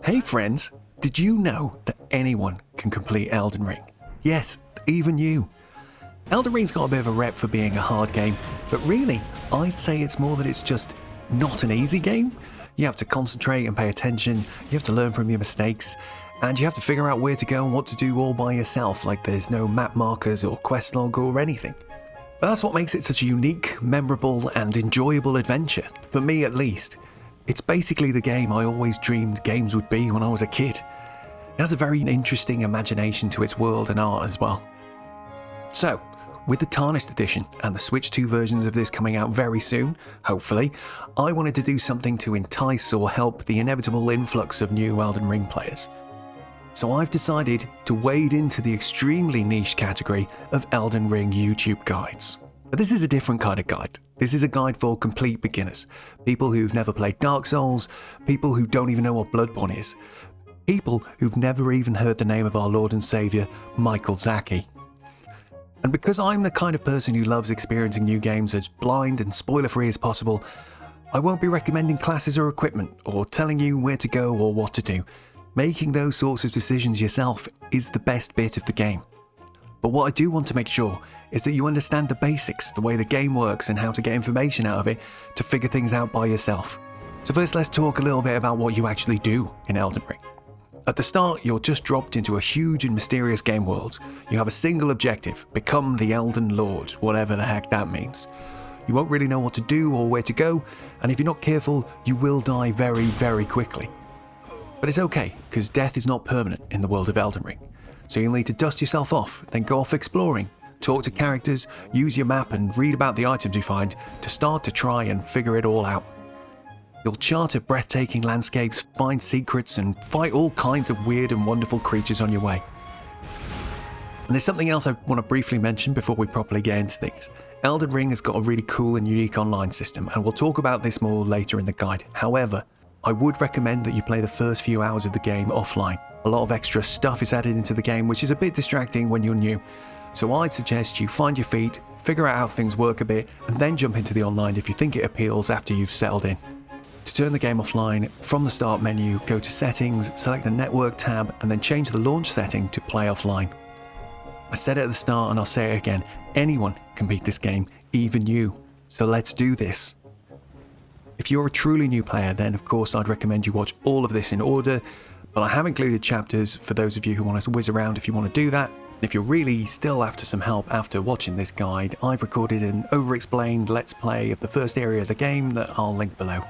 Hey friends, did you know that anyone can complete Elden Ring? Yes, even you. Elden Ring's got a bit of a rep for being a hard game, but really, I'd say it's more that it's just not an easy game. You have to concentrate and pay attention, you have to learn from your mistakes, and you have to figure out where to go and what to do all by yourself, like there's no map markers or quest log or anything. But that's what makes it such a unique, memorable and enjoyable adventure, for me at least. It's basically the game I always dreamed games would be when I was a kid. It has a very interesting imagination to its world and art as well. So, with the Tarnished Edition and the Switch 2 versions of this coming out very soon, hopefully, I wanted to do something to entice or help the inevitable influx of new Elden Ring players. So I've decided to wade into the extremely niche category of Elden Ring YouTube guides. But this is a different kind of guide. This is a guide for complete beginners, people who've never played Dark Souls, people who don't even know what Bloodborne is, people who've never even heard the name of our Lord and Saviour, Michael Zaki. And because I'm the kind of person who loves experiencing new games as blind and spoiler-free as possible, I won't be recommending classes or equipment, or telling you where to go or what to do. Making those sorts of decisions yourself is the best bit of the game. But what I do want to make sure is that you understand the basics, the way the game works and how to get information out of it to figure things out by yourself. So first let's talk a little bit about what you actually do in Elden Ring. At the start, you're just dropped into a huge and mysterious game world. You have a single objective, become the Elden Lord, whatever the heck that means. You won't really know what to do or where to go, and if you're not careful, you will die very, very quickly. But it's okay, because death is not permanent in the world of Elden Ring. So you'll need to dust yourself off, then go off exploring, talk to characters, use your map and read about the items you find to start to try and figure it all out. You'll charter breathtaking landscapes, find secrets and fight all kinds of weird and wonderful creatures on your way. And there's something else I want to briefly mention before we properly get into things. Elden Ring has got a really cool and unique online system, and we'll talk about this more later in the guide. However, I would recommend that you play the first few hours of the game offline. A lot of extra stuff is added into the game, which is a bit distracting when you're new. So I'd suggest you find your feet, figure out how things work a bit, and then jump into the online if you think it appeals after you've settled in. To turn the game offline, from the start menu, go to Settings, select the Network tab, and then change the launch setting to Play Offline. I said it at the start and I'll say it again, anyone can beat this game, even you. So let's do this. If you're a truly new player, then of course I'd recommend you watch all of this in order, but I have included chapters for those of you who want to whiz around if you want to do that. If you're really still after some help after watching this guide, I've recorded an over-explained Let's Play of the first area of the game that I'll link below.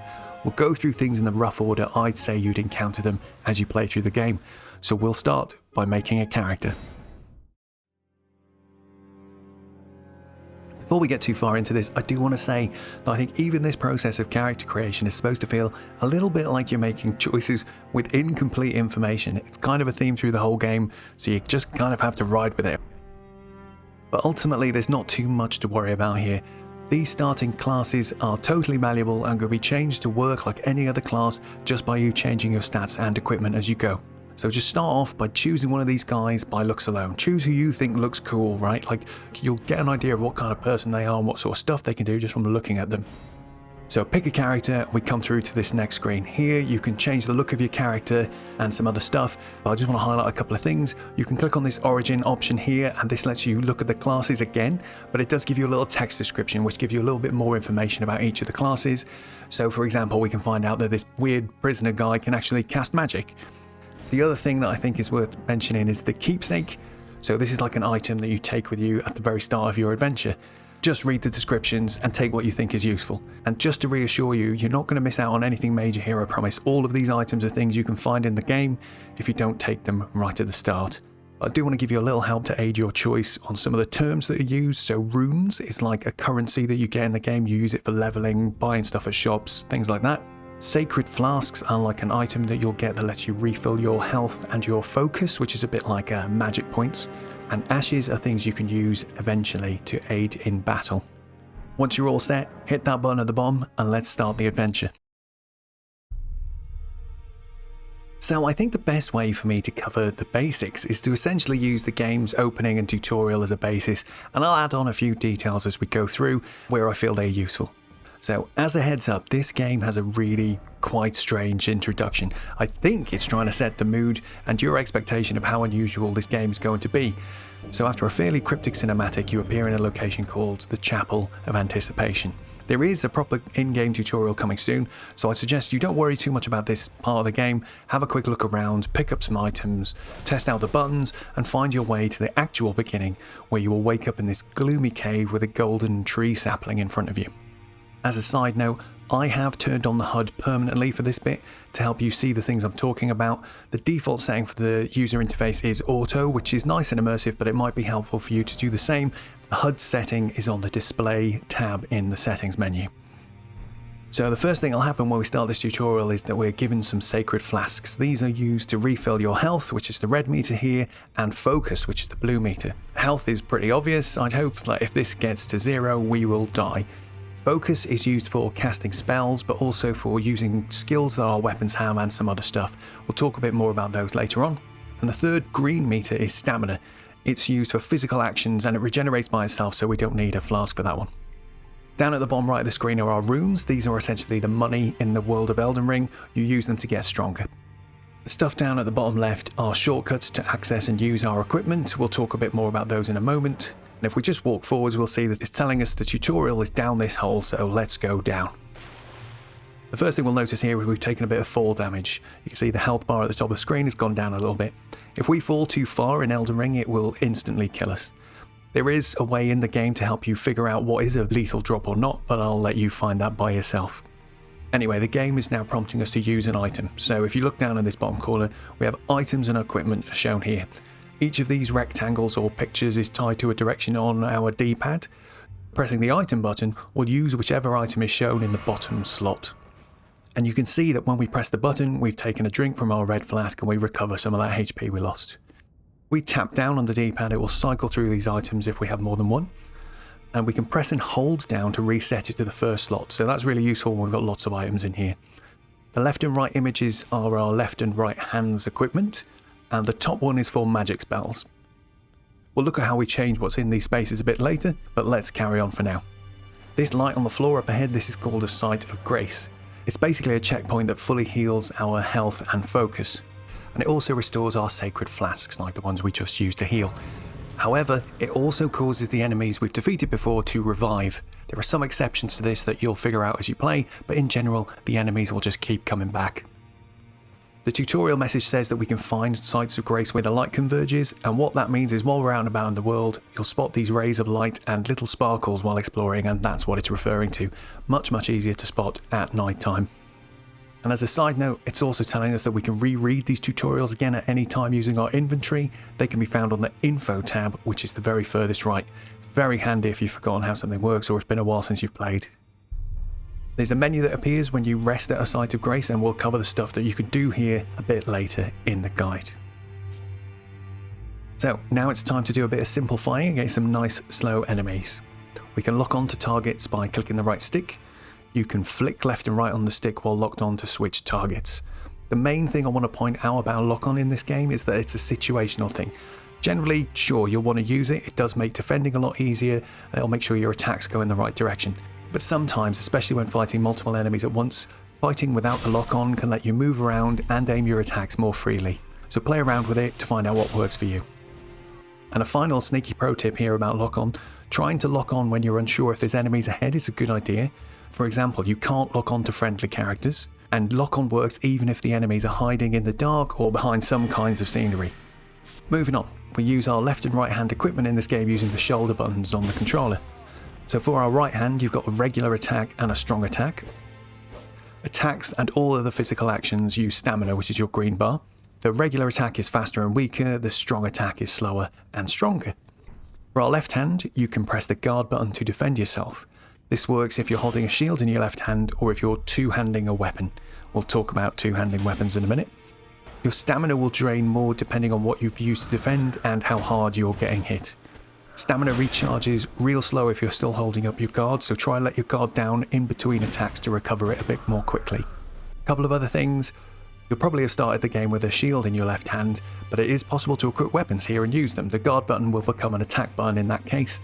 We'll go through things in the rough order I'd say you'd encounter them as you play through the game. So we'll start by making a character. Before we get too far into this, I do want to say that I think even this process of character creation is supposed to feel a little bit like you're making choices with incomplete information. It's kind of a theme through the whole game, so you just kind of have to ride with it. But ultimately, there's not too much to worry about here. These starting classes are totally malleable and can be changed to work like any other class just by you changing your stats and equipment as you go. So just start off by choosing one of these guys by looks alone. Choose who you think looks cool, right? Like you'll get an idea of what kind of person they are and what sort of stuff they can do just from looking at them. So pick a character, we come through to this next screen. Here you can change the look of your character and some other stuff, but I just want to highlight a couple of things. You can click on this origin option here and this lets you look at the classes again, but it does give you a little text description which gives you a little bit more information about each of the classes. So for example, we can find out that this weird prisoner guy can actually cast magic. The other thing that I think is worth mentioning is the keepsake. So this is like an item that you take with you at the very start of your adventure. Just read the descriptions and take what you think is useful. And just to reassure you, you're not going to miss out on anything major here, I promise. All of these items are things you can find in the game if you don't take them right at the start. I do want to give you a little help to aid your choice on some of the terms that are used. So runes is like a currency that you get in the game. You use it for leveling, buying stuff at shops, things like that. Sacred flasks are like an item that you'll get that lets you refill your health and your focus, which is a bit like magic points. And ashes are things you can use eventually to aid in battle. Once you're all set, hit that button at the bottom and let's start the adventure. So I think the best way for me to cover the basics is to essentially use the game's opening and tutorial as a basis, and I'll add on a few details as we go through where I feel they're useful. So as a heads up, this game has a really quite strange introduction. I think it's trying to set the mood and your expectation of how unusual this game is going to be. So after a fairly cryptic cinematic, you appear in a location called the Chapel of Anticipation. There is a proper in-game tutorial coming soon, so I suggest you don't worry too much about this part of the game. Have a quick look around, pick up some items, test out the buttons, and find your way to the actual beginning, where you will wake up in this gloomy cave with a golden tree sapling in front of you. As a side note, I have turned on the HUD permanently for this bit to help you see the things I'm talking about. The default setting for the user interface is auto, which is nice and immersive, but it might be helpful for you to do the same. The HUD setting is on the display tab in the settings menu. So the first thing that'll happen when we start this tutorial is that we're given some sacred flasks. These are used to refill your health, which is the red meter here, and focus, which is the blue meter. Health is pretty obvious. I'd hope that if this gets to 0, we will die. Focus is used for casting spells, but also for using skills that our weapons have and some other stuff. We'll talk a bit more about those later on. And the third green meter is stamina. It's used for physical actions and it regenerates by itself, so we don't need a flask for that one. Down at the bottom right of the screen are our runes. These are essentially the money in the world of Elden Ring. You use them to get stronger. The stuff down at the bottom left are shortcuts to access and use our equipment. We'll talk a bit more about those in a moment. And if we just walk forwards, we'll see that it's telling us the tutorial is down this hole, so let's go down. The first thing we'll notice here is we've taken a bit of fall damage. You can see the health bar at the top of the screen has gone down a little bit. If we fall too far in Elden Ring, it will instantly kill us. There is a way in the game to help you figure out what is a lethal drop or not, but I'll let you find that by yourself. Anyway, the game is now prompting us to use an item. So if you look down in this bottom corner, we have items and equipment shown here. Each of these rectangles or pictures is tied to a direction on our D-pad. Pressing the item button will use whichever item is shown in the bottom slot. And you can see that when we press the button, we've taken a drink from our red flask and we recover some of that HP we lost. We tap down on the D-pad, it will cycle through these items if we have more than one. And we can press and hold down to reset it to the first slot, so that's really useful when we've got lots of items in here. The left and right images are our left and right hands equipment, and the top one is for magic spells. We'll look at how we change what's in these spaces a bit later, but let's carry on for now. This light on the floor up ahead, this is called a Site of Grace. It's basically a checkpoint that fully heals our health and focus, and it also restores our sacred flasks like the ones we just used to heal. However, it also causes the enemies we've defeated before to revive. There are some exceptions to this that you'll figure out as you play, but in general, the enemies will just keep coming back. The tutorial message says that we can find sites of grace where the light converges, and what that means is while we're out and about in the world, you'll spot these rays of light and little sparkles while exploring, and that's what it's referring to. Much easier to spot at night time. And as a side note, it's also telling us that we can reread these tutorials again at any time using our inventory. They can be found on the Info tab, which is the very furthest right. It's very handy if you've forgotten how something works or it's been a while since you've played. There's a menu that appears when you rest at a Site of Grace, and we'll cover the stuff that you can do here a bit later in the guide. So now it's time to do a bit of simplifying against some nice slow enemies. We can lock on to targets by clicking the right stick. You can flick left and right on the stick while locked on to switch targets. The main thing I want to point out about lock-on in this game is that it's a situational thing. Generally, sure, you'll want to use it. It does make defending a lot easier, and it'll make sure your attacks go in the right direction. But sometimes, especially when fighting multiple enemies at once, fighting without the lock-on can let you move around and aim your attacks more freely. So play around with it to find out what works for you. And a final sneaky pro tip here about lock-on: trying to lock on when you're unsure if there's enemies ahead is a good idea. For example, you can't lock on to friendly characters, and lock-on works even if the enemies are hiding in the dark or behind some kinds of scenery. Moving on, we use our left and right hand equipment in this game using the shoulder buttons on the controller. So for our right hand, you've got a regular attack and a strong attack. Attacks and all other physical actions use stamina, which is your green bar. The regular attack is faster and weaker, the strong attack is slower and stronger. For our left hand, you can press the guard button to defend yourself. This works if you're holding a shield in your left hand or if you're two-handing a weapon. We'll talk about two-handing weapons in a minute. Your stamina will drain more depending on what you've used to defend and how hard you're getting hit. Stamina recharges real slow if you're still holding up your guard, so try and let your guard down in between attacks to recover it a bit more quickly. A couple of other things. You'll probably have started the game with a shield in your left hand, but it is possible to equip weapons here and use them. The guard button will become an attack button in that case.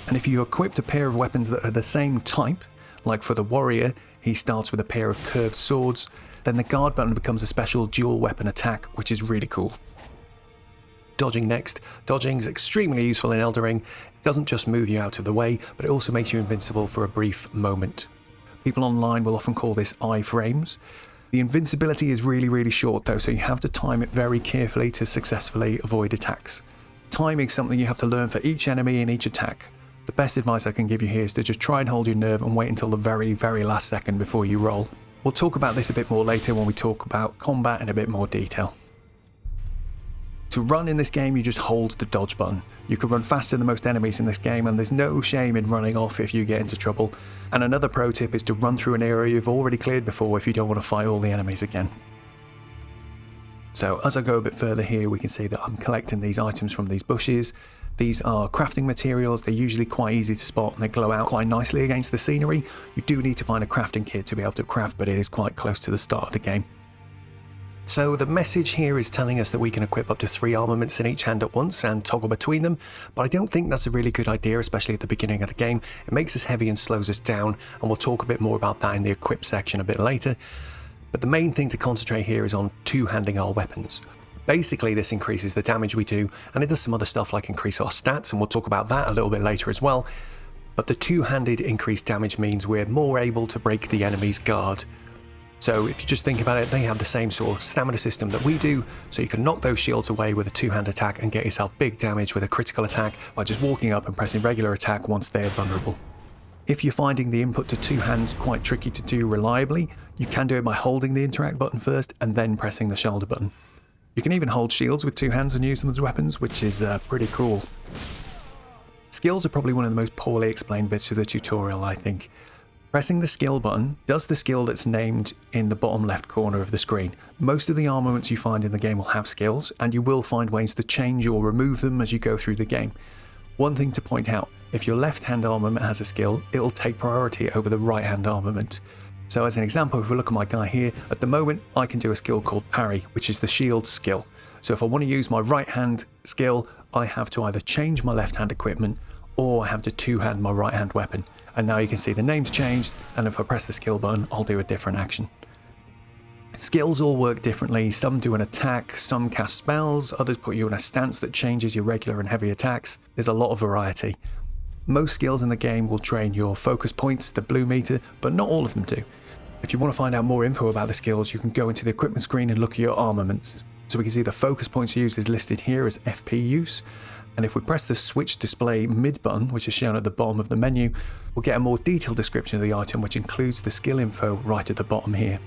And if you equipped a pair of weapons that are the same type, Like for the warrior, he starts with a pair of curved swords, then the guard button becomes a special dual weapon attack, which is really cool. Dodging next. Dodging is extremely useful in Elden Ring. It doesn't just move you out of the way, but it also makes you invincible for a brief moment. People online will often call this iframes. The invincibility is really short though, so you have to time it very carefully to successfully avoid attacks. Timing is something you have to learn for each enemy and each attack. The best advice I can give you here is to just try and hold your nerve and wait until the very last second before you roll. We'll talk about this a bit more later when we talk about combat in a bit more detail. To run in this game, you just hold the dodge button. You can run faster than most enemies in this game, and there's no shame in running off if you get into trouble. And another pro tip is to run through an area you've already cleared before if you don't want to fight all the enemies again. So as I go a bit further here, we can see that I'm collecting these items from these bushes. These are crafting materials. They're usually quite easy to spot and they glow out quite nicely against the scenery. You do need to find a crafting kit to be able to craft, but it is quite close to the start of the game. So the message here is telling us that we can equip up to 3 armaments in each hand at once and toggle between them, but I don't think that's a really good idea, especially at the beginning of the game. It makes us heavy and slows us down, and we'll talk a bit more about that in the equip section a bit later. But the main thing to concentrate here is on two-handing our weapons. Basically this increases the damage we do, and it does some other stuff like increase our stats, and we'll talk about that a little bit later as well. But the two-handed increased damage means we're more able to break the enemy's guard. So if you just think about it, they have the same sort of stamina system that we do, so you can knock those shields away with a two-hand attack and get yourself big damage with a critical attack by just walking up and pressing regular attack once they're vulnerable. If you're finding the input to two hands quite tricky to do reliably, you can do it by holding the interact button first and then pressing the shoulder button. You can even hold shields with two hands and use them as weapons, which is pretty cool. Skills are probably one of the most poorly explained bits of the tutorial, I think. Pressing the skill button does the skill that's named in the bottom left corner of the screen. Most of the armaments you find in the game will have skills, and you will find ways to change or remove them as you go through the game. One thing to point out, if your left hand armament has a skill, it'll take priority over the right hand armament. So as an example, if we look at my guy here, at the moment I can do a skill called parry, which is the shield skill. So if I want to use my right hand skill, I have to either change my left hand equipment or I have to two hand my right hand weapon. And now you can see the name's changed, and if I press the skill button, I'll do a different action. Skills all work differently. Some do an attack, some cast spells, others put you in a stance that changes your regular and heavy attacks. There's a lot of variety. Most skills in the game will drain your focus points, the blue meter, but not all of them do. If you want to find out more info about the skills, you can go into the equipment screen and look at your armaments. So we can see the focus points used is listed here as FP use. And if we press the switch display mid button, which is shown at the bottom of the menu, we'll get a more detailed description of the item, which includes the skill info right at the bottom here.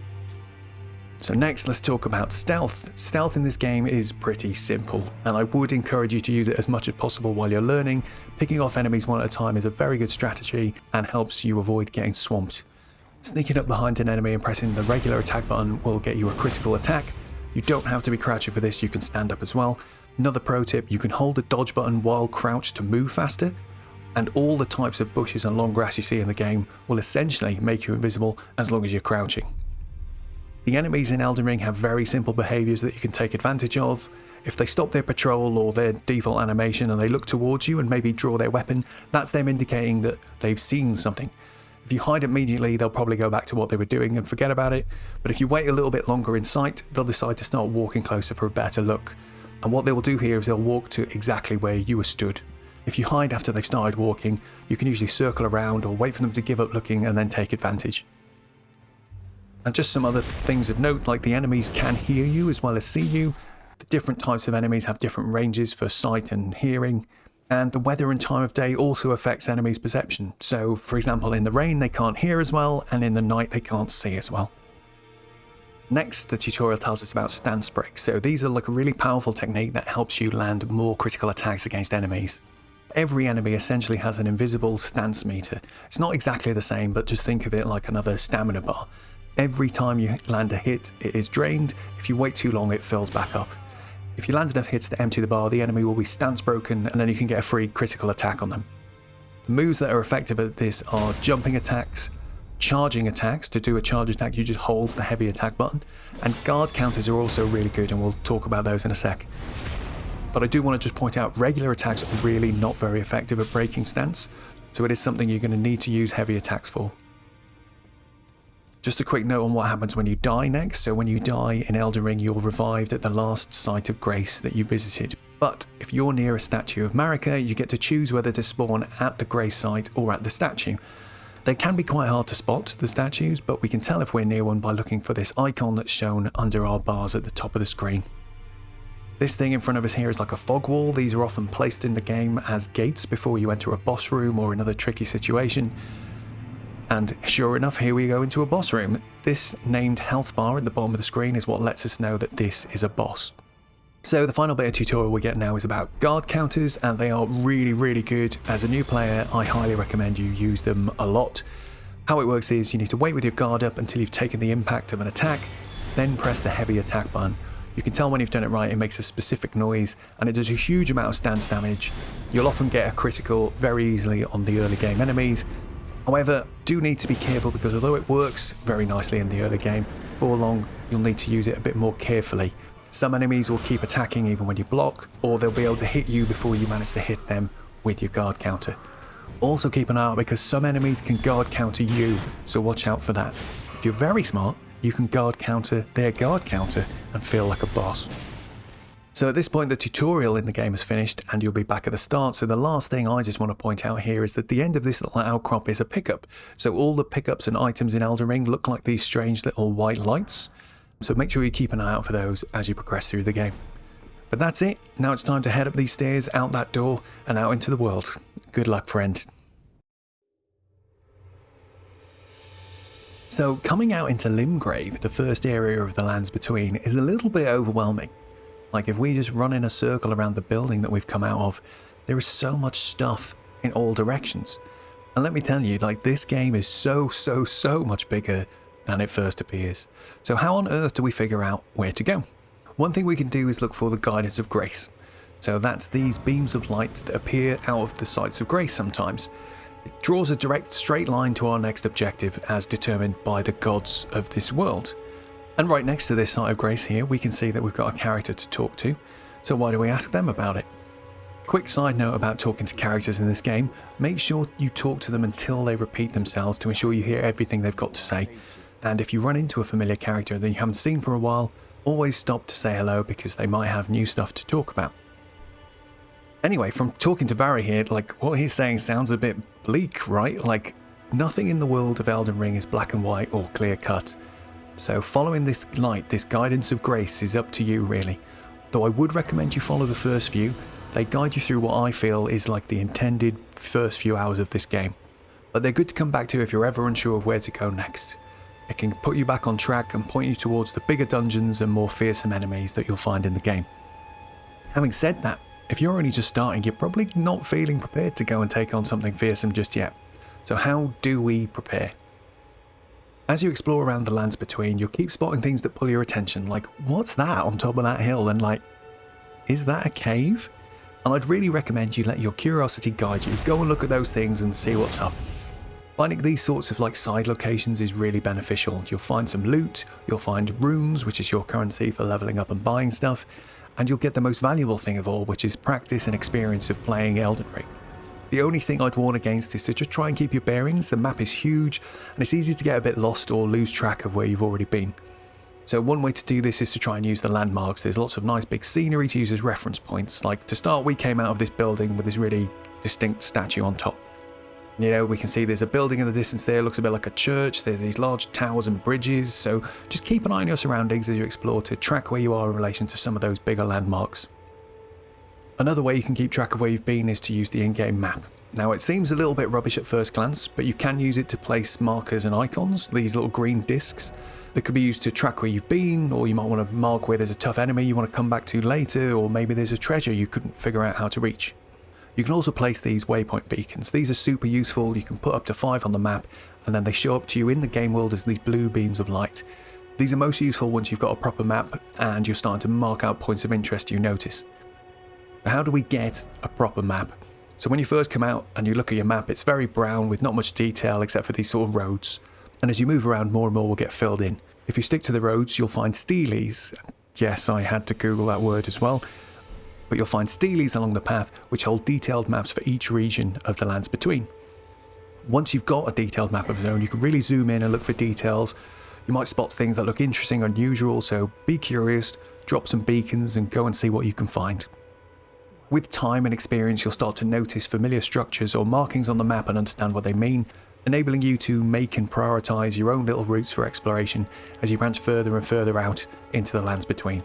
So next, let's talk about stealth. Stealth in this game is pretty simple, and I would encourage you to use it as much as possible while you're learning. Picking off enemies one at a time is a very good strategy and helps you avoid getting swamped. Sneaking up behind an enemy and pressing the regular attack button will get you a critical attack. You don't have to be crouching for this, you can stand up as well. Another pro tip, you can hold the dodge button while crouched to move faster, and all the types of bushes and long grass you see in the game will essentially make you invisible as long as you're crouching. The enemies in Elden Ring have very simple behaviours that you can take advantage of. If they stop their patrol or their default animation and they look towards you and maybe draw their weapon, that's them indicating that they've seen something. If you hide immediately, they'll probably go back to what they were doing and forget about it, but if you wait a little bit longer in sight, they'll decide to start walking closer for a better look. And what they will do here is they'll walk to exactly where you were stood. If you hide after they've started walking, you can usually circle around or wait for them to give up looking and then take advantage. And just some other things of note, like the enemies can hear you as well as see you. The different types of enemies have different ranges for sight and hearing. And the weather and time of day also affects enemies' perception. So, for example, in the rain they can't hear as well, and in the night they can't see as well. Next, the tutorial tells us about stance breaks. So these are like a really powerful technique that helps you land more critical attacks against enemies. Every enemy essentially has an invisible stance meter. It's not exactly the same, but just think of it like another stamina bar. Every time you land a hit, it is drained. If you wait too long, it fills back up. If you land enough hits to empty the bar, the enemy will be stance broken, and then you can get a free critical attack on them. The moves that are effective at this are jumping attacks, charging attacks. To do a charge attack, you just hold the heavy attack button, and guard counters are also really good, and we'll talk about those in a sec. But I do want to just point out regular attacks are really not very effective at breaking stance, so it is something you're going to need to use heavy attacks for. Just a quick note on what happens when you die next. So when you die in Elden Ring, you're revived at the last site of grace that you visited. But if you're near a statue of Marika, you get to choose whether to spawn at the grace site or at the statue. They can be quite hard to spot, the statues, but we can tell if we're near one by looking for this icon that's shown under our bars at the top of the screen. This thing in front of us here is like a fog wall. These are often placed in the game as gates before you enter a boss room or another tricky situation. And sure enough, here we go into a boss room. This named health bar at the bottom of the screen is what lets us know that this is a boss. So the final bit of tutorial we get now is about guard counters, and they are really good. As a new player, I highly recommend you use them a lot. How it works is you need to wait with your guard up until you've taken the impact of an attack, then press the heavy attack button. You can tell when you've done it right, it makes a specific noise and it does a huge amount of stance damage. You'll often get a critical very easily on the early game enemies. However, do need to be careful because although it works very nicely in the early game, before long you'll need to use it a bit more carefully. Some enemies will keep attacking even when you block, or they'll be able to hit you before you manage to hit them with your guard counter. Also keep an eye out because some enemies can guard counter you, so watch out for that. If you're very smart, you can guard counter their guard counter and feel like a boss. So at this point the tutorial in the game is finished and you'll be back at the start, so the last thing I just want to point out here is that the end of this little outcrop is a pickup. So all the pickups and items in Elden Ring look like these strange little white lights, so make sure you keep an eye out for those as you progress through the game. But that's it, now it's time to head up these stairs, out that door and out into the world. Good luck, friend. So coming out into Limgrave, the first area of the Lands Between, is a little bit overwhelming. Like if we just run in a circle around the building that we've come out of, there is so much stuff in all directions. And let me tell you, like this game is so much bigger than it first appears. So how on earth do we figure out where to go? One thing we can do is look for the Guidance of Grace. So that's these beams of light that appear out of the sites of grace sometimes. It draws a direct straight line to our next objective as determined by the gods of this world. And right next to this site of grace here, we can see that we've got a character to talk to. So why do we ask them about it? Quick side note about talking to characters in this game, make sure you talk to them until they repeat themselves to ensure you hear everything they've got to say. And if you run into a familiar character that you haven't seen for a while, always stop to say hello because they might have new stuff to talk about. Anyway, from talking to Varry here, like what he's saying sounds a bit bleak, right? Like nothing in the world of Elden Ring is black and white or clear cut. So following this light, this guidance of grace is up to you really. Though I would recommend you follow the first few. They guide you through what I feel is like the intended first few hours of this game. But they're good to come back to if you're ever unsure of where to go next. It can put you back on track and point you towards the bigger dungeons and more fearsome enemies that you'll find in the game. Having said that, if you're only just starting, you're probably not feeling prepared to go and take on something fearsome just yet. So how do we prepare? As you explore around the Lands Between, you'll keep spotting things that pull your attention, like what's that on top of that hill, and like, is that a cave? And I'd really recommend you let your curiosity guide you. Go and look at those things and see what's up. Finding these sorts of like side locations is really beneficial. You'll find some loot, you'll find runes, which is your currency for leveling up and buying stuff, and you'll get the most valuable thing of all, which is practice and experience of playing Elden Ring. The only thing I'd warn against is to just try and keep your bearings. The map is huge and it's easy to get a bit lost or lose track of where you've already been. So one way to do this is to try and use the landmarks. There's lots of nice big scenery to use as reference points. Like to start, we came out of this building with this really distinct statue on top. You know, we can see there's a building in the distance there, looks a bit like a church. There's these large towers and bridges, so just keep an eye on your surroundings as you explore to track where you are in relation to some of those bigger landmarks. Another way you can keep track of where you've been is to use the in-game map. Now it seems a little bit rubbish at first glance, but you can use it to place markers and icons, these little green discs, that could be used to track where you've been, or you might want to mark where there's a tough enemy you want to come back to later, or maybe there's a treasure you couldn't figure out how to reach. You can also place these waypoint beacons. These are super useful. You can put up to 5 on the map and then they show up to you in the game world as these blue beams of light. These are most useful once you've got a proper map and you're starting to mark out points of interest you notice. But how do we get a proper map? So when you first come out and you look at your map, it's very brown with not much detail except for these sort of roads. And as you move around, more and more will get filled in. If you stick to the roads, you'll find steelies. Yes, I had to Google that word as well. But you'll find steelies along the path which hold detailed maps for each region of the Lands Between. Once you've got a detailed map of a zone, you can really zoom in and look for details. You might spot things that look interesting or unusual, so be curious, drop some beacons and go and see what you can find. With time and experience, you'll start to notice familiar structures or markings on the map and understand what they mean, enabling you to make and prioritise your own little routes for exploration as you branch further and further out into the lands between.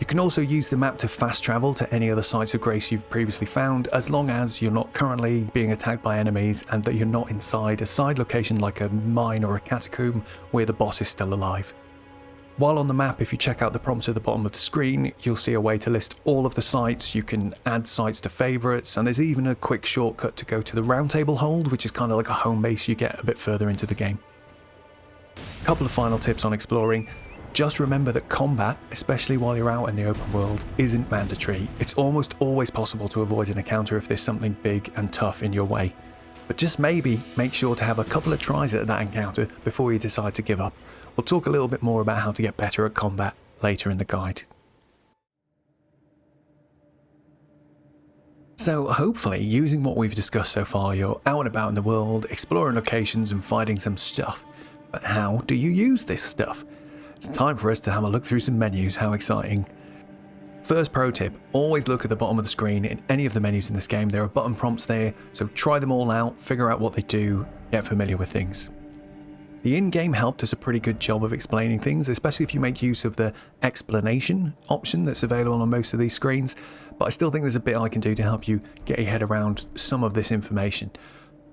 You can also use the map to fast travel to any other sites of grace you've previously found, as long as you're not currently being attacked by enemies and that you're not inside a side location like a mine or a catacomb where the boss is still alive. While on the map, if you check out the prompts at the bottom of the screen, you'll see a way to list all of the sites. You can add sites to favourites, and there's even a quick shortcut to go to the Roundtable Hold, which is kind of like a home base you get a bit further into the game. A couple of final tips on exploring. Just remember that combat, especially while you're out in the open world, isn't mandatory. It's almost always possible to avoid an encounter if there's something big and tough in your way. But just maybe make sure to have a couple of tries at that encounter before you decide to give up. We'll talk a little bit more about how to get better at combat later in the guide. So hopefully, using what we've discussed so far, you're out and about in the world, exploring locations and finding some stuff. But how do you use this stuff? It's time for us to have a look through some menus. How exciting. First pro tip, always look at the bottom of the screen in any of the menus in this game. There are button prompts there, so try them all out, figure out what they do, get familiar with things. The in-game help does a pretty good job of explaining things, especially if you make use of the explanation option that's available on most of these screens, but I still think there's a bit I can do to help you get your head around some of this information.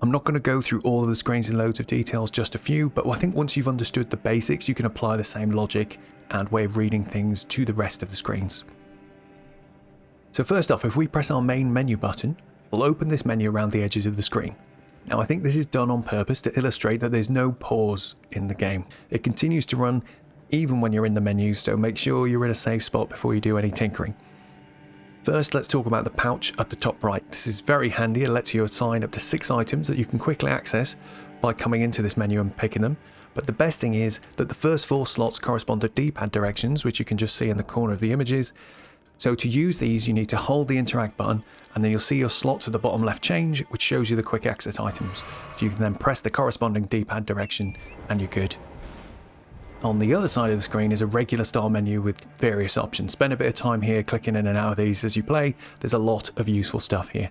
I'm not going to go through all of the screens in loads of details, just a few, but I think once you've understood the basics, you can apply the same logic and way of reading things to the rest of the screens. So first off, if we press our main menu button, we'll open this menu around the edges of the screen. Now I think this is done on purpose to illustrate that there's no pause in the game. It continues to run even when you're in the menu, so make sure you're in a safe spot before you do any tinkering. First, let's talk about the pouch at the top right. This is very handy. It lets you assign up to 6 items that you can quickly access by coming into this menu and picking them. But the best thing is that the first 4 slots correspond to D-pad directions, which you can just see in the corner of the images. So to use these, you need to hold the interact button, and then you'll see your slots at the bottom left change, which shows you the quick exit items. So you can then press the corresponding D-pad direction and you're good. On the other side of the screen is a regular style menu with various options. Spend a bit of time here clicking in and out of these as you play. There's a lot of useful stuff here.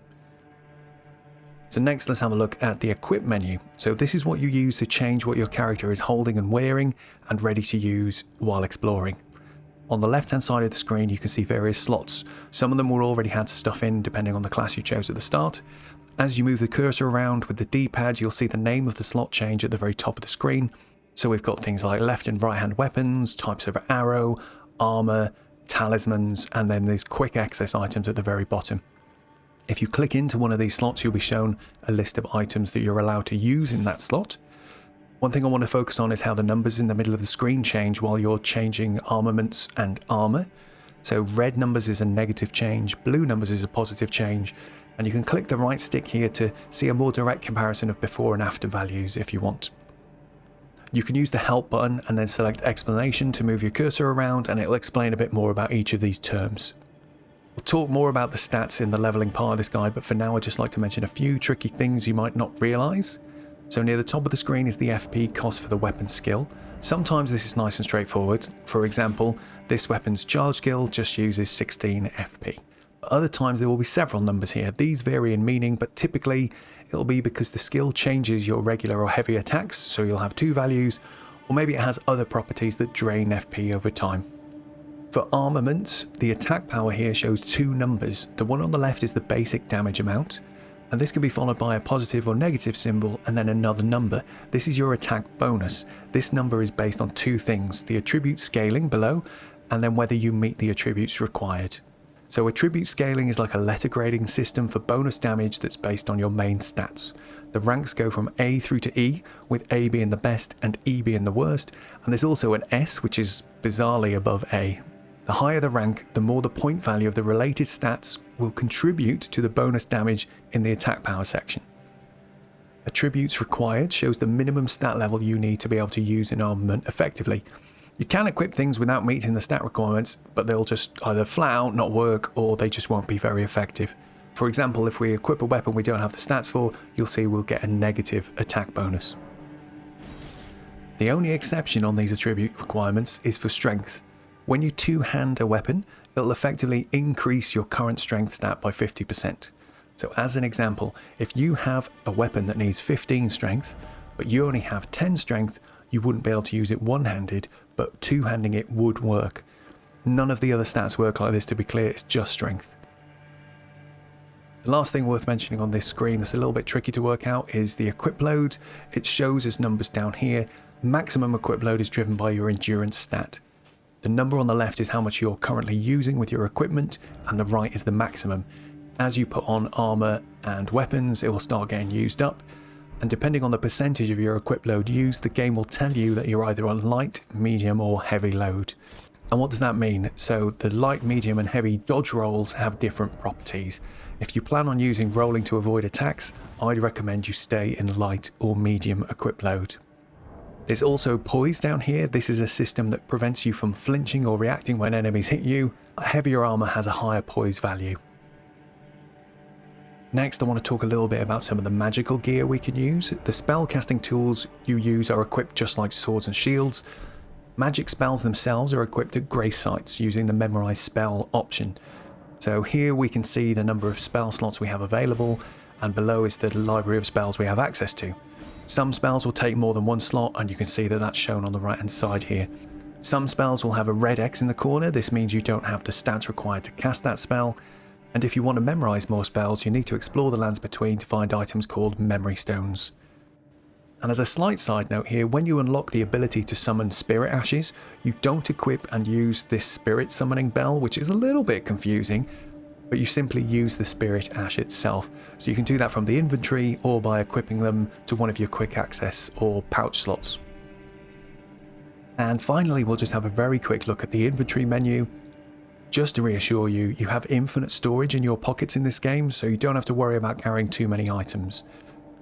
So next, let's have a look at the equip menu. So this is what you use to change what your character is holding and wearing and ready to use while exploring. On the left hand side of the screen you can see various slots. Some of them will already have stuff in depending on the class you chose at the start. As you move the cursor around with the D-pad, you'll see the name of the slot change at the very top of the screen. So we've got things like left and right hand weapons, types of arrow, armour, talismans, and then these quick access items at the very bottom. If you click into one of these slots, you'll be shown a list of items that you're allowed to use in that slot. One thing I want to focus on is how the numbers in the middle of the screen change while you're changing armaments and armour. So red numbers is a negative change, blue numbers is a positive change, and you can click the right stick here to see a more direct comparison of before and after values if you want. You can use the help button and then select explanation to move your cursor around, and it'll explain a bit more about each of these terms. We'll talk more about the stats in the leveling part of this guide, but for now I'd just like to mention a few tricky things you might not realise. So near the top of the screen is the FP cost for the weapon skill. Sometimes this is nice and straightforward. For example, this weapon's charge skill just uses 16 FP. But other times there will be several numbers here. These vary in meaning, but typically it'll be because the skill changes your regular or heavy attacks, so you'll have 2 values, or maybe it has other properties that drain FP over time. For armaments, the attack power here shows 2 numbers. The one on the left is the basic damage amount, and this can be followed by a positive or negative symbol and then another number. This is your attack bonus. This number is based on 2 things, the attribute scaling below, and then whether you meet the attributes required. So attribute scaling is like a letter grading system for bonus damage that's based on your main stats. The ranks go from A through to E, with A being the best and E being the worst, and there's also an S which is bizarrely above A. The higher the rank, the more the point value of the related stats will contribute to the bonus damage in the attack power section. Attributes required shows the minimum stat level you need to be able to use an armament effectively. You can equip things without meeting the stat requirements, but they'll just either flat out not work or they just won't be very effective. For example, if we equip a weapon we don't have the stats for, you'll see we'll get a negative attack bonus. The only exception on these attribute requirements is for strength. When you two-hand a weapon, it'll effectively increase your current strength stat by 50%. So as an example, if you have a weapon that needs 15 strength, but you only have 10 strength, you wouldn't be able to use it one-handed, but two-handing it would work. None of the other stats work like this, to be clear, it's just strength. The last thing worth mentioning on this screen that's a little bit tricky to work out is the equip load. It shows as numbers down here. Maximum equip load is driven by your endurance stat. The number on the left is how much you're currently using with your equipment, and the right is the maximum. As you put on armor and weapons, it will start getting used up, and depending on the percentage of your equip load used, the game will tell you that you're either on light, medium or heavy load. And what does that mean? So the light, medium and heavy dodge rolls have different properties. If you plan on using rolling to avoid attacks, I'd recommend you stay in light or medium equip load. There's also poise down here. This is a system that prevents you from flinching or reacting when enemies hit you. Heavier armor has a higher poise value. Next, I want to talk a little bit about some of the magical gear we can use. The spell casting tools you use are equipped just like swords and shields. Magic spells themselves are equipped at grace sites using the memorize spell option. So here we can see the number of spell slots we have available, and below is the library of spells we have access to. Some spells will take more than one slot, and you can see that that's shown on the right hand side here. Some spells will have a red X in the corner. This means you don't have the stats required to cast that spell. And if you want to memorize more spells, you need to explore the lands between to find items called memory stones. And as a slight side note here, when you unlock the ability to summon spirit ashes, you don't equip and use this spirit summoning bell, which is a little bit confusing, but you simply use the spirit ash itself. So you can do that from the inventory or by equipping them to one of your quick access or pouch slots. And finally, we'll just have a very quick look at the inventory menu. Just to reassure you, you have infinite storage in your pockets in this game, so you don't have to worry about carrying too many items.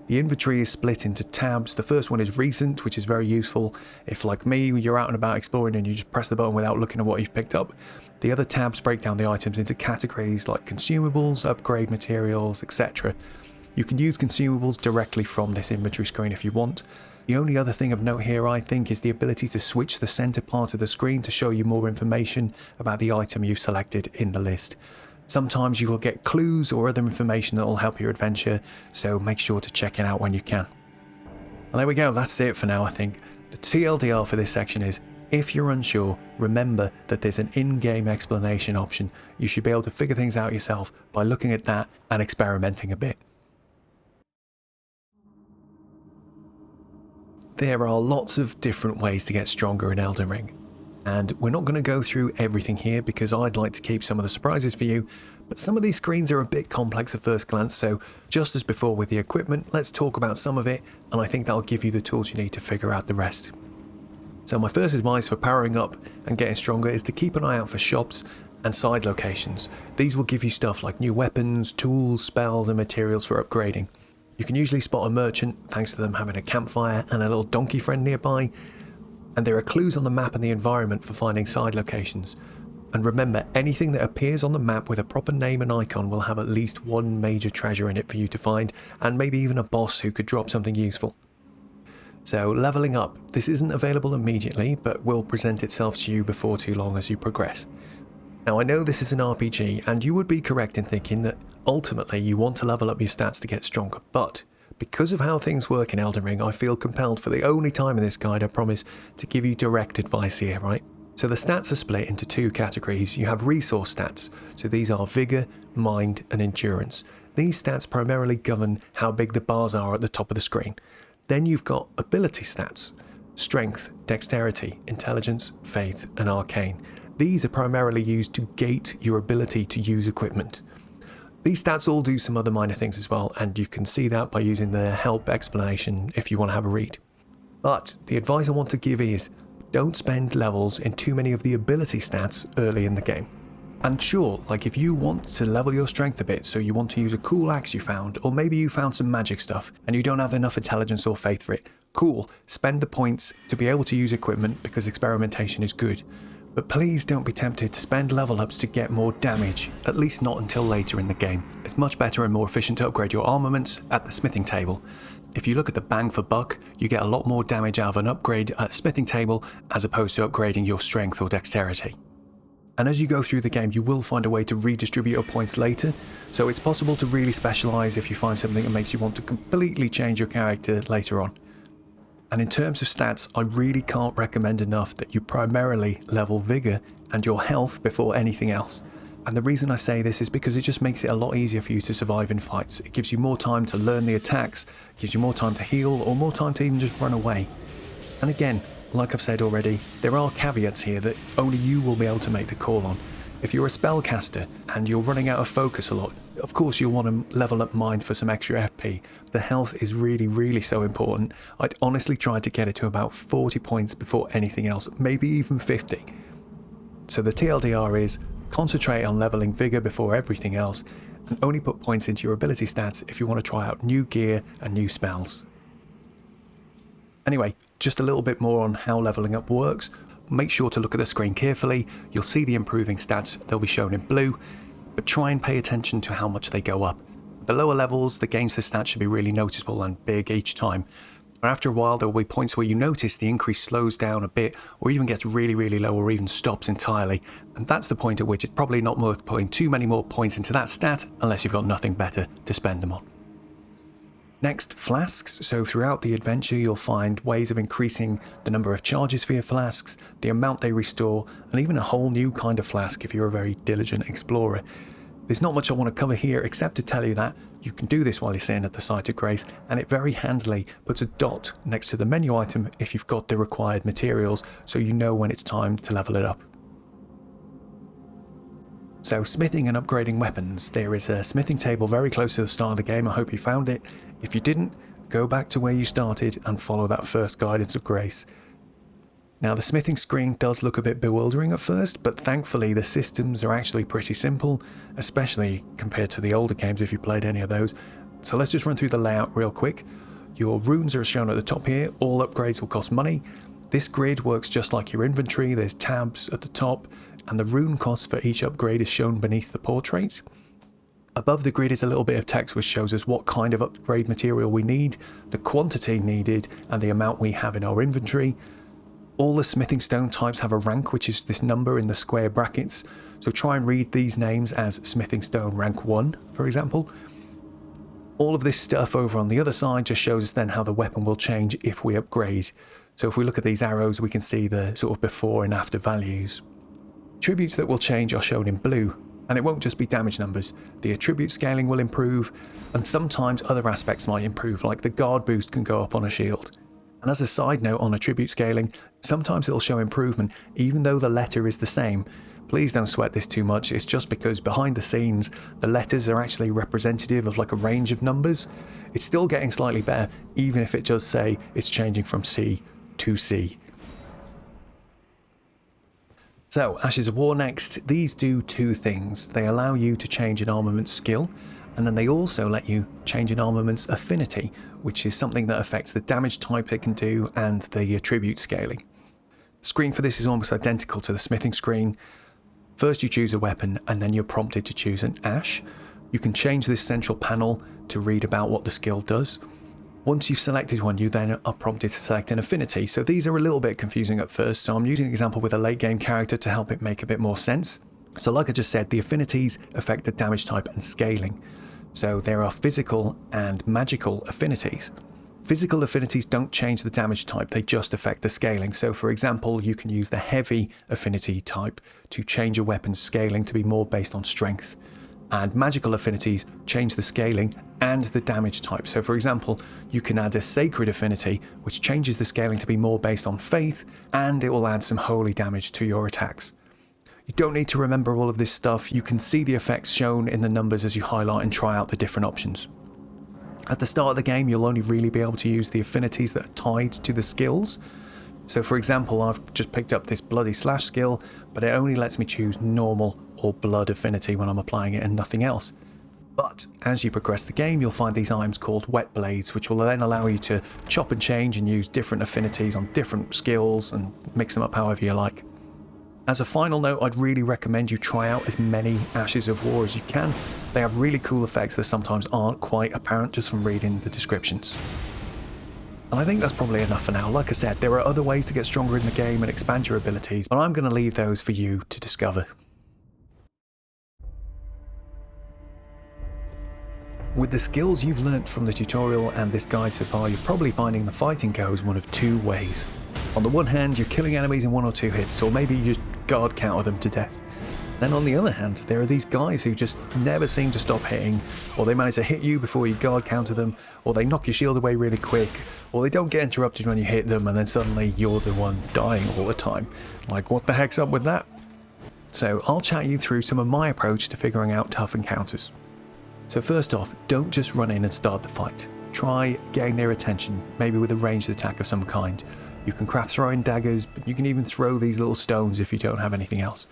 The inventory is split into tabs. The first one is recent, which is very useful if, like me, you're out and about exploring and you just press the button without looking at what you've picked up. The other tabs break down the items into categories like consumables, upgrade materials, etc. You can use consumables directly from this inventory screen if you want. The only other thing of note here, I think, is the ability to switch the center part of the screen to show you more information about the item you've selected in the list. Sometimes you will get clues or other information that will help your adventure, so make sure to check it out when you can. Well, there we go, that's it for now, I think. The TLDR for this section is, if you're unsure, remember that there's an in-game explanation option. You should be able to figure things out yourself by looking at that and experimenting a bit. There are lots of different ways to get stronger in Elden Ring. And we're not going to go through everything here because I'd like to keep some of the surprises for you, but some of these screens are a bit complex at first glance, so just as before with the equipment, let's talk about some of it, and I think that'll give you the tools you need to figure out the rest. So my first advice for powering up and getting stronger is to keep an eye out for shops and side locations. These will give you stuff like new weapons, tools, spells and materials for upgrading. You can usually spot a merchant thanks to them having a campfire and a little donkey friend nearby. And there are clues on the map and the environment for finding side locations. And remember, anything that appears on the map with a proper name and icon will have at least one major treasure in it for you to find, and maybe even a boss who could drop something useful. So leveling up, this isn't available immediately, but will present itself to you before too long as you progress. Now I know this is an RPG, and you would be correct in thinking that ultimately you want to level up your stats to get stronger, but because of how things work in Elden Ring, I feel compelled for the only time in this guide, I promise, to give you direct advice here, right? So the stats are split into two categories. You have resource stats, so these are Vigor, Mind and Endurance. These stats primarily govern how big the bars are at the top of the screen. Then you've got ability stats, Strength, Dexterity, Intelligence, Faith and Arcane. These are primarily used to gate your ability to use equipment. These stats all do some other minor things as well, and you can see that by using the help explanation if you want to have a read. But the advice I want to give is, don't spend levels in too many of the ability stats early in the game. And sure, like if you want to level your strength a bit, so you want to use a cool axe you found, or maybe you found some magic stuff and you don't have enough intelligence or faith for it, cool, spend the points to be able to use equipment because experimentation is good. But please don't be tempted to spend level ups to get more damage, at least not until later in the game. It's much better and more efficient to upgrade your armaments at the smithing table. If you look at the bang for buck, you get a lot more damage out of an upgrade at a smithing table as opposed to upgrading your strength or dexterity. And as you go through the game, you will find a way to redistribute your points later, so it's possible to really specialise if you find something that makes you want to completely change your character later on. And in terms of stats, I really can't recommend enough that you primarily level Vigour and your health before anything else. And the reason I say this is because it just makes it a lot easier for you to survive in fights. It gives you more time to learn the attacks, gives you more time to heal, or more time to even just run away. And again, like I've said already, there are caveats here that only you will be able to make the call on. If you're a spellcaster and you're running out of focus a lot, of course you'll want to level up mind for some extra FP. The health is really so important. I'd honestly try to get it to about 40 points before anything else, maybe even 50. So the TLDR is, concentrate on leveling Vigour before everything else, and only put points into your ability stats if you want to try out new gear and new spells. Anyway, just a little bit more on how leveling up works. Make sure to look at the screen carefully. You'll see the improving stats, they'll be shown in blue, but try and pay attention to how much they go up. At the lower levels, the gains to stats should be really noticeable and big each time. But after a while, there will be points where you notice the increase slows down a bit, or even gets really low, or even stops entirely. And that's the point at which it's probably not worth putting too many more points into that stat, unless you've got nothing better to spend them on. Next, flasks. So throughout the adventure you'll find ways of increasing the number of charges for your flasks, the amount they restore, and even a whole new kind of flask if you're a very diligent explorer. There's not much I want to cover here except to tell you that you can do this while you're sitting at the site of grace, and it very handily puts a dot next to the menu item if you've got the required materials, so you know when it's time to level it up. So smithing and upgrading weapons. There is a smithing table very close to the start of the game. I hope you found it. If you didn't, go back to where you started and follow that first guidance of grace. Now the smithing screen does look a bit bewildering at first, but thankfully the systems are actually pretty simple, especially compared to the older games if you played any of those. So let's just run through the layout real quick. Your runes are shown at the top here. All upgrades will cost money. This grid works just like your inventory. There's tabs at the top, and the rune cost for each upgrade is shown beneath the portrait. Above the grid is a little bit of text which shows us what kind of upgrade material we need, the quantity needed, and the amount we have in our inventory. All the smithing stone types have a rank, which is this number in the square brackets, so try and read these names as smithing stone rank 1, for example. All of this stuff over on the other side just shows us then how the weapon will change if we upgrade. So if we look at these arrows, we can see the sort of before and after values. Attributes that will change are shown in blue, and it won't just be damage numbers. The attribute scaling will improve, and sometimes other aspects might improve, like the guard boost can go up on a shield. And as a side note on attribute scaling, sometimes it'll show improvement even though the letter is the same. Please don't sweat this too much, it's just because behind the scenes the letters are actually representative of like a range of numbers. It's still getting slightly better even if it does say it's changing from C to C. So, Ashes of War next. These do two things. They allow you to change an armament's skill, and then they also let you change an armament's affinity, which is something that affects the damage type it can do and the attribute scaling. The screen for this is almost identical to the smithing screen. First you choose a weapon, and then you're prompted to choose an ash. You can change this central panel to read about what the skill does. Once you've selected one, you then are prompted to select an affinity. So these are a little bit confusing at first, so I'm using an example with a late game character to help it make a bit more sense. So like I just said, the affinities affect the damage type and scaling. So there are physical and magical affinities. Physical affinities don't change the damage type, they just affect the scaling. So for example, you can use the heavy affinity type to change a weapon's scaling to be more based on strength. And magical affinities change the scaling and the damage type. So for example, you can add a sacred affinity, which changes the scaling to be more based on faith, and it will add some holy damage to your attacks. You don't need to remember all of this stuff. You can see the effects shown in the numbers as you highlight and try out the different options. At the start of the game, you'll only really be able to use the affinities that are tied to the skills. So for example, I've just picked up this bloody slash skill, but it only lets me choose normal or blood affinity when I'm applying it and nothing else. But as you progress the game, you'll find these items called wet blades, which will then allow you to chop and change and use different affinities on different skills and mix them up however you like. As a final note, I'd really recommend you try out as many Ashes of War as you can. They have really cool effects that sometimes aren't quite apparent just from reading the descriptions. And I think that's probably enough for now. Like I said, there are other ways to get stronger in the game and expand your abilities, but I'm going to leave those for you to discover. With the skills you've learnt from the tutorial and this guide so far, you're probably finding the fighting goes one of two ways. On the one hand, you're killing enemies in 1 or 2 hits, or maybe you just guard counter them to death. Then on the other hand, there are these guys who just never seem to stop hitting, or they manage to hit you before you guard counter them, or they knock your shield away really quick, or they don't get interrupted when you hit them and then suddenly you're the one dying all the time. Like, what the heck's up with that? So I'll chat you through some of my approach to figuring out tough encounters. So first off, don't just run in and start the fight. Try getting their attention, maybe with a ranged attack of some kind. You can craft throwing daggers, but you can even throw these little stones if you don't have anything else.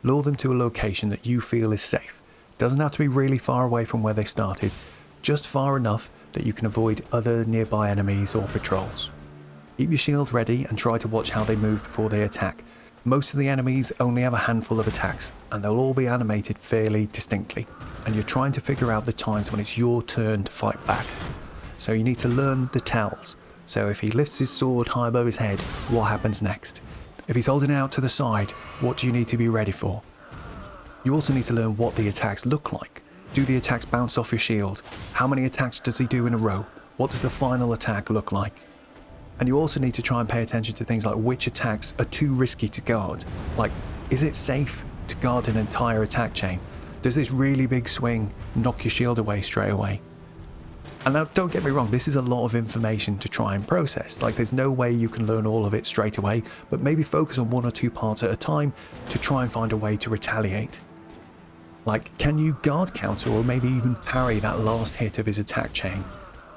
Lure them to a location that you feel is safe. Doesn't have to be really far away from where they started, just far enough that you can avoid other nearby enemies or patrols. Keep your shield ready and try to watch how they move before they attack. Most of the enemies only have a handful of attacks, and they'll all be animated fairly distinctly, and you're trying to figure out the times when it's your turn to fight back. So you need to learn the tells. So if he lifts his sword high above his head, what happens next? If he's holding it out to the side, what do you need to be ready for? You also need to learn what the attacks look like. Do the attacks bounce off your shield? How many attacks does he do in a row? What does the final attack look like? And you also need to try and pay attention to things like which attacks are too risky to guard. Like, is it safe to guard an entire attack chain? Does this really big swing knock your shield away straight away? And now, don't get me wrong, this is a lot of information to try and process. Like, there's no way you can learn all of it straight away, but maybe focus on 1 or 2 parts at a time to try and find a way to retaliate. Like, can you guard counter or maybe even parry that last hit of his attack chain?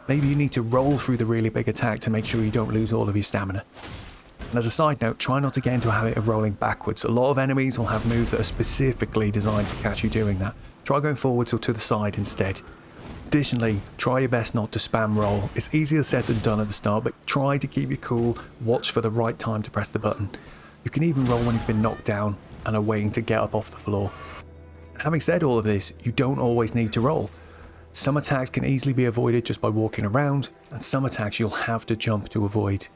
Maybe you need to roll through the really big attack to make sure you don't lose all of your stamina. And as a side note, try not to get into a habit of rolling backwards. A lot of enemies will have moves that are specifically designed to catch you doing that. Try going forwards or to the side instead. Additionally, try your best not to spam roll. It's easier said than done at the start, but try to keep your cool, watch for the right time to press the button. You can even roll when you've been knocked down and are waiting to get up off the floor. Having said all of this, you don't always need to roll. Some attacks can easily be avoided just by walking around, and some attacks you'll have to jump to avoid.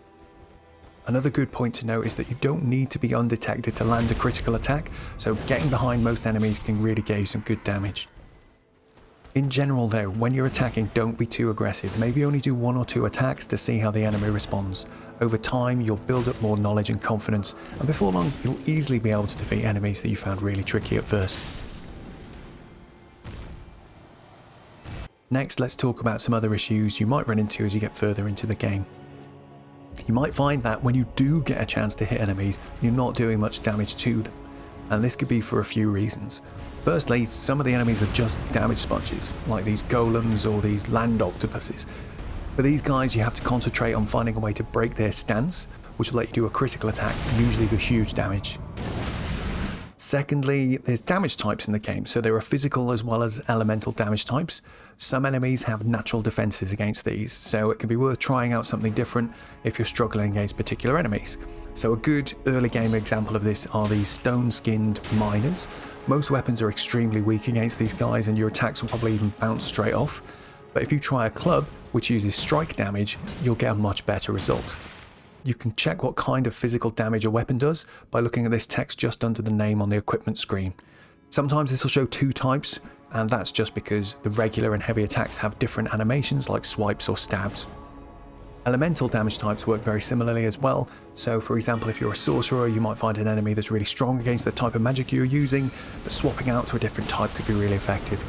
Another good point to note is that you don't need to be undetected to land a critical attack, so getting behind most enemies can really get you some good damage. In general though, when you're attacking, don't be too aggressive. Maybe only do 1 or 2 attacks to see how the enemy responds. Over time, you'll build up more knowledge and confidence, and before long, you'll easily be able to defeat enemies that you found really tricky at first. Next, let's talk about some other issues you might run into as you get further into the game. You might find that when you do get a chance to hit enemies, you're not doing much damage to them, and this could be for a few reasons. Firstly, some of the enemies are just damage sponges, like these golems or these land octopuses. For these guys, you have to concentrate on finding a way to break their stance, which will let you do a critical attack, usually for huge damage. Secondly, there's damage types in the game, so there are physical as well as elemental damage types. Some enemies have natural defenses against these, so it can be worth trying out something different if you're struggling against particular enemies. So a good early game example of this are these stone-skinned miners. Most weapons are extremely weak against these guys and your attacks will probably even bounce straight off. But if you try a club, which uses strike damage, you'll get a much better result. You can check what kind of physical damage a weapon does by looking at this text just under the name on the equipment screen. Sometimes this will show 2 types, and that's just because the regular and heavy attacks have different animations like swipes or stabs. Elemental damage types work very similarly as well, so for example if you're a sorcerer you might find an enemy that's really strong against the type of magic you're using, but swapping out to a different type could be really effective.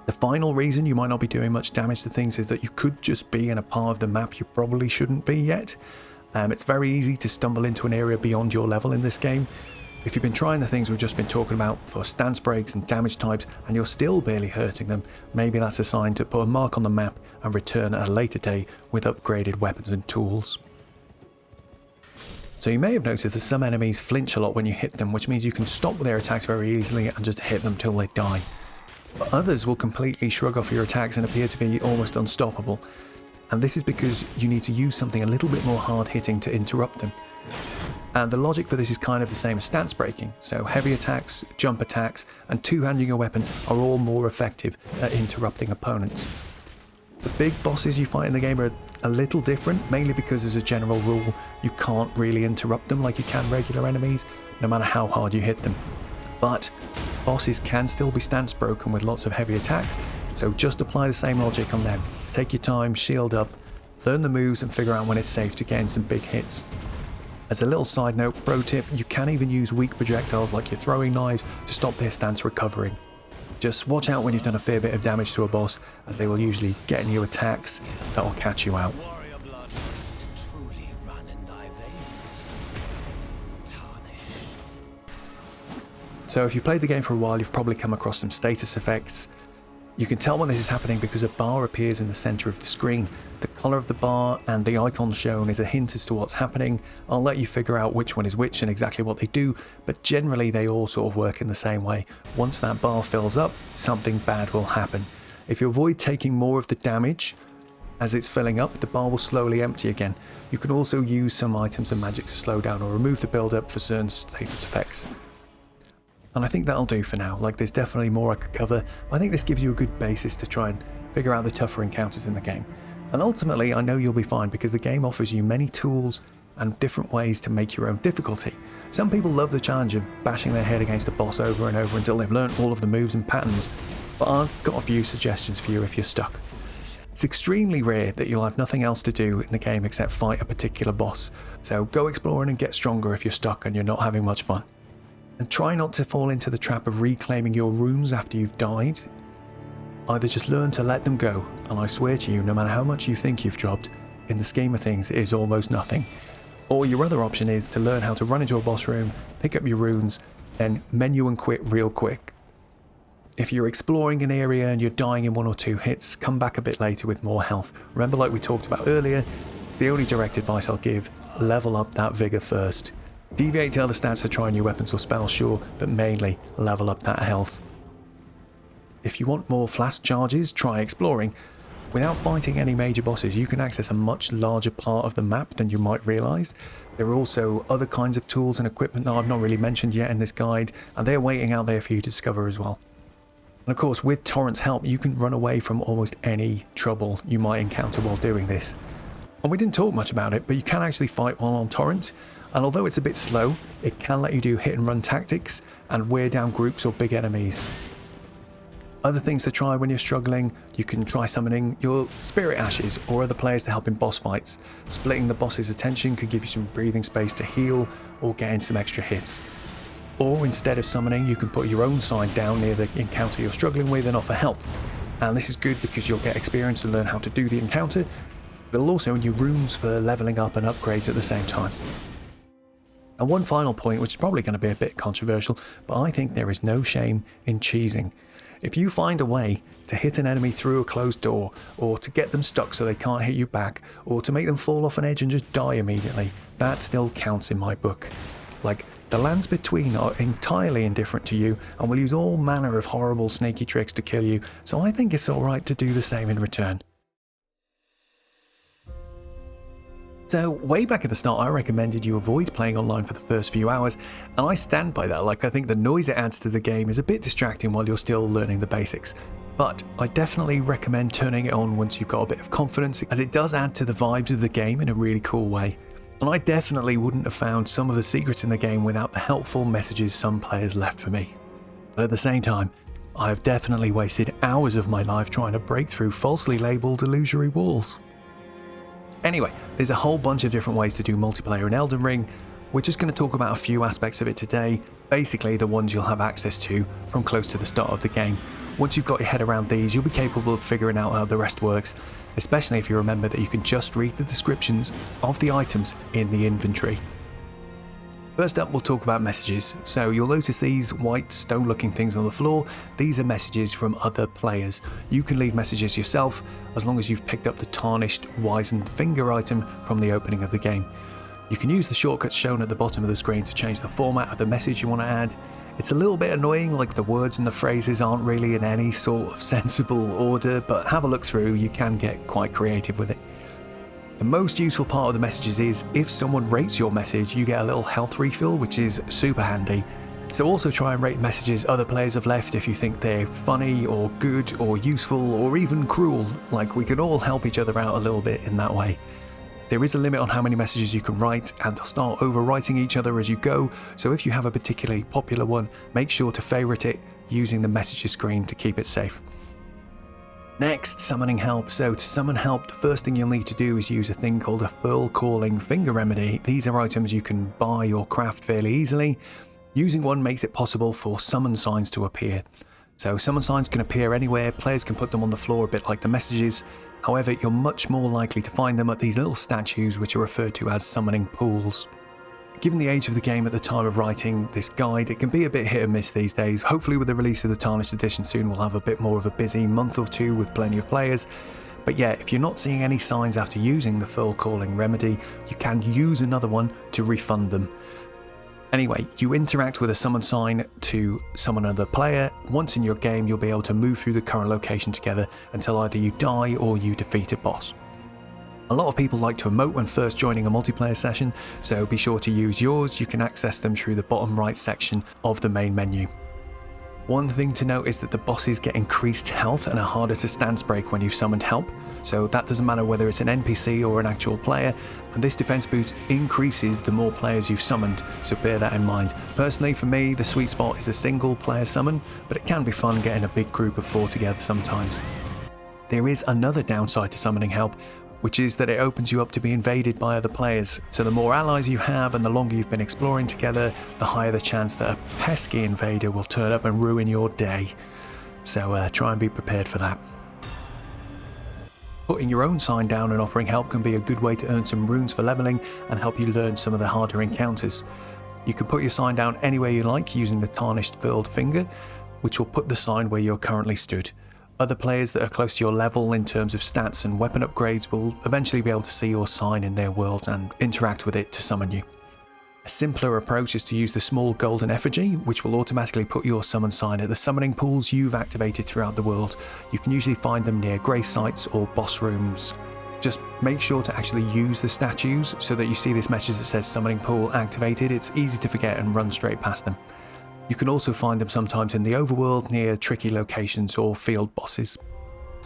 The final reason you might not be doing much damage to things is that you could just be in a part of the map you probably shouldn't be yet. It's very easy to stumble into an area beyond your level in this game. If you've been trying the things we've just been talking about for stance breaks and damage types and you're still barely hurting them, maybe that's a sign to put a mark on the map and return at a later day with upgraded weapons and tools. So you may have noticed that some enemies flinch a lot when you hit them, which means you can stop their attacks very easily and just hit them till they die. But others will completely shrug off your attacks and appear to be almost unstoppable. And this is because you need to use something a little bit more hard hitting to interrupt them. And the logic for this is kind of the same as stance breaking. So heavy attacks, jump attacks, and two-handing your weapon are all more effective at interrupting opponents. The big bosses you fight in the game are a little different, mainly because as a general rule, you can't really interrupt them like you can regular enemies, no matter how hard you hit them. But bosses can still be stance broken with lots of heavy attacks, so just apply the same logic on them. Take your time, shield up, learn the moves and figure out when it's safe to get in some big hits. As a little side note, pro tip, you can even use weak projectiles like your throwing knives to stop their stance recovering. Just watch out when you've done a fair bit of damage to a boss, as they will usually get in you attacks that will catch you out. So if you've played the game for a while, you've probably come across some status effects. You can tell when this is happening because a bar appears in the center of the screen. The color of the bar and the icon shown is a hint as to what's happening. I'll let you figure out which one is which and exactly what they do, but generally they all sort of work in the same way. Once that bar fills up, something bad will happen. If you avoid taking more of the damage as it's filling up, the bar will slowly empty again. You can also use some items and magic to slow down or remove the build-up for certain status effects. And I think that'll do for now. Like, there's definitely more I could cover, but I think this gives you a good basis to try and figure out the tougher encounters in the game. And ultimately, I know you'll be fine because the game offers you many tools and different ways to make your own difficulty. Some people love the challenge of bashing their head against a boss over and over until they've learnt all of the moves and patterns, but I've got a few suggestions for you if you're stuck. It's extremely rare that you'll have nothing else to do in the game except fight a particular boss, so go exploring and get stronger if you're stuck and you're not having much fun. And try not to fall into the trap of reclaiming your runes after you've died. Either just learn to let them go, and I swear to you, no matter how much you think you've dropped, in the scheme of things it is almost nothing. Or your other option is to learn how to run into a boss room, pick up your runes, then menu and quit real quick. If you're exploring an area and you're dying in 1 or 2 hits, come back a bit later with more health. Remember, like we talked about earlier, it's the only direct advice I'll give: level up that vigor first. Deviate to other stats to try new weapons or spells, sure, but mainly level up that health. If you want more flash charges, try exploring. Without fighting any major bosses, you can access a much larger part of the map than you might realise. There are also other kinds of tools and equipment that I've not really mentioned yet in this guide, and they're waiting out there for you to discover as well. And of course, with Torrent's help, you can run away from almost any trouble you might encounter while doing this. And we didn't talk much about it, but you can actually fight while on Torrent. And although it's a bit slow, it can let you do hit and run tactics and wear down groups or big enemies. Other things to try when you're struggling: you can try summoning your spirit ashes or other players to help in boss fights. Splitting the boss's attention could give you some breathing space to heal or get in some extra hits. Or instead of summoning, you can put your own sign down near the encounter you're struggling with and offer help. And this is good because you'll get experience and learn how to do the encounter, but it'll also earn you runes for leveling up and upgrades at the same time. And one final point, which is probably going to be a bit controversial, but I think there is no shame in cheesing. If you find a way to hit an enemy through a closed door, or to get them stuck so they can't hit you back, or to make them fall off an edge and just die immediately, that still counts in my book. Like, the lands between are entirely indifferent to you and will use all manner of horrible sneaky tricks to kill you, so I think it's alright to do the same in return. So way back at the start, I recommended you avoid playing online for the first few hours, and I stand by that. Like, I think the noise it adds to the game is a bit distracting while you're still learning the basics. But I definitely recommend turning it on once you've got a bit of confidence, as it does add to the vibes of the game in a really cool way. And I definitely wouldn't have found some of the secrets in the game without the helpful messages some players left for me. But at the same time, I have definitely wasted hours of my life trying to break through falsely labelled illusory walls. Anyway, there's a whole bunch of different ways to do multiplayer in Elden Ring. We're just going to talk about a few aspects of it today, basically the ones you'll have access to from close to the start of the game. Once you've got your head around these, you'll be capable of figuring out how the rest works, especially if you remember that you can just read the descriptions of the items in the inventory. First up, we'll talk about messages. So you'll notice these white stone looking things on the floor. These are messages from other players. You can leave messages yourself as long as you've picked up the tarnished wizened finger item from the opening of the game. You can use the shortcuts shown at the bottom of the screen to change the format of the message you want to add. It's a little bit annoying, like the words and the phrases aren't really in any sort of sensible order, but have a look through, you can get quite creative with it. The most useful part of the messages is if someone rates your message, you get a little health refill, which is super handy. So also try and rate messages other players have left if you think they're funny or good or useful or even cruel. Like, we can all help each other out a little bit in that way. There is a limit on how many messages you can write, and they'll start overwriting each other as you go, so if you have a particularly popular one, make sure to favourite it using the messages screen to keep it safe. Next, summoning help. So to summon help, the first thing you'll need to do is use a thing called a Furl Calling Finger Remedy. These are items you can buy or craft fairly easily. Using one makes it possible for summon signs to appear. So summon signs can appear anywhere, players can put them on the floor a bit like the messages. However, you're much more likely to find them at these little statues which are referred to as summoning pools. Given the age of the game at the time of writing this guide, it can be a bit hit and miss these days. Hopefully with the release of the Tarnished Edition soon, we'll have a bit more of a busy month or two with plenty of players. But yeah, if you're not seeing any signs after using the Furl Calling Remedy, you can use another one to refund them. Anyway, you interact with a summon sign to summon another player. Once in your game, you'll be able to move through the current location together until either you die or you defeat a boss. A lot of people like to emote when first joining a multiplayer session, so be sure to use yours. You can access them through the bottom right section of the main menu. One thing to note is that the bosses get increased health and are harder to stance break when you've summoned help, so that doesn't matter whether it's an NPC or an actual player, and this defense boost increases the more players you've summoned, so bear that in mind. Personally, for me, the sweet spot is a single player summon, but it can be fun getting a big group of 4 together sometimes. There is another downside to summoning help, which is that it opens you up to be invaded by other players. So the more allies you have and the longer you've been exploring together, the higher the chance that a pesky invader will turn up and ruin your day. So try and be prepared for that. Putting your own sign down and offering help can be a good way to earn some runes for leveling and help you learn some of the harder encounters. You can put your sign down anywhere you like using the Tarnished Furled Finger, which will put the sign where you're currently stood. Other players that are close to your level in terms of stats and weapon upgrades will eventually be able to see your sign in their world and interact with it to summon you. A simpler approach is to use the small golden effigy, which will automatically put your summon sign at the summoning pools you've activated throughout the world. You can usually find them near grace sites or boss rooms. Just make sure to actually use the statues so that you see this message that says summoning pool activated. It's easy to forget and run straight past them. You can also find them sometimes in the overworld near tricky locations or field bosses.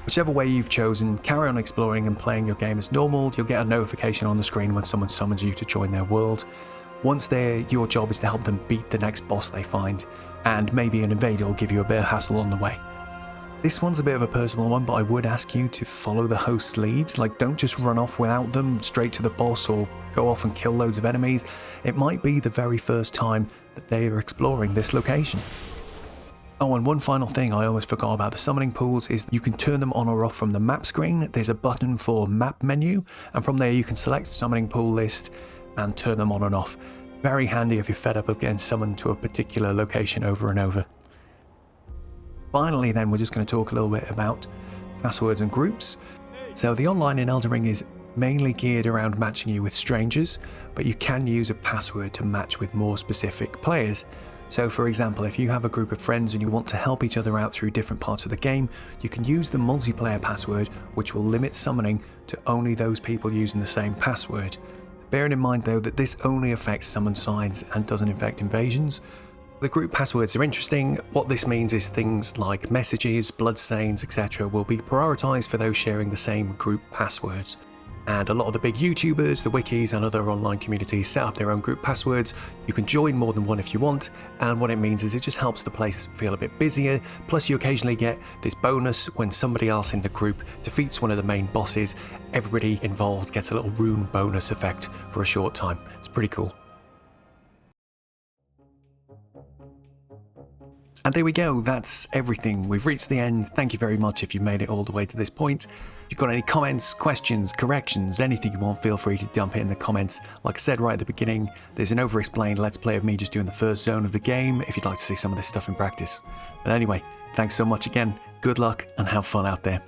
Whichever way you've chosen, carry on exploring and playing your game as normal. You'll get a notification on the screen when someone summons you to join their world. Once there, your job is to help them beat the next boss they find, and maybe an invader will give you a bit of hassle on the way. This one's a bit of a personal one, but I would ask you to follow the host's leads. Like, don't just run off without them straight to the boss or go off and kill loads of enemies. It might be the very first time that they are exploring this location. Oh, and one final thing I almost forgot about the summoning pools is you can turn them on or off from the map screen. There's a button for map menu, and from there you can select summoning pool list and turn them on and off. Very handy if you're fed up of getting summoned to a particular location over and over. Finally then, we're just going to talk a little bit about passwords and groups. So the online in Elden Ring is mainly geared around matching you with strangers, but you can use a password to match with more specific players. So for example, if you have a group of friends and you want to help each other out through different parts of the game, you can use the multiplayer password, which will limit summoning to only those people using the same password. Bearing in mind though that this only affects summon signs and doesn't affect invasions. The group passwords are interesting. What this means is things like messages, bloodstains, etc. will be prioritised for those sharing the same group passwords. And a lot of the big YouTubers, the wikis and other online communities set up their own group passwords. You can join more than one if you want, and what it means is it just helps the place feel a bit busier. Plus you occasionally get this bonus when somebody else in the group defeats one of the main bosses. Everybody involved gets a little rune bonus effect for a short time. It's pretty cool. And there we go, that's everything. We've reached the end. Thank you very much if you've made it all the way to this point. If you've got any comments, questions, corrections, anything you want, feel free to dump it in the comments. Like I said right at the beginning, there's an over-explained Let's Play of me just doing the first zone of the game if you'd like to see some of this stuff in practice. But anyway, thanks so much again, good luck and have fun out there.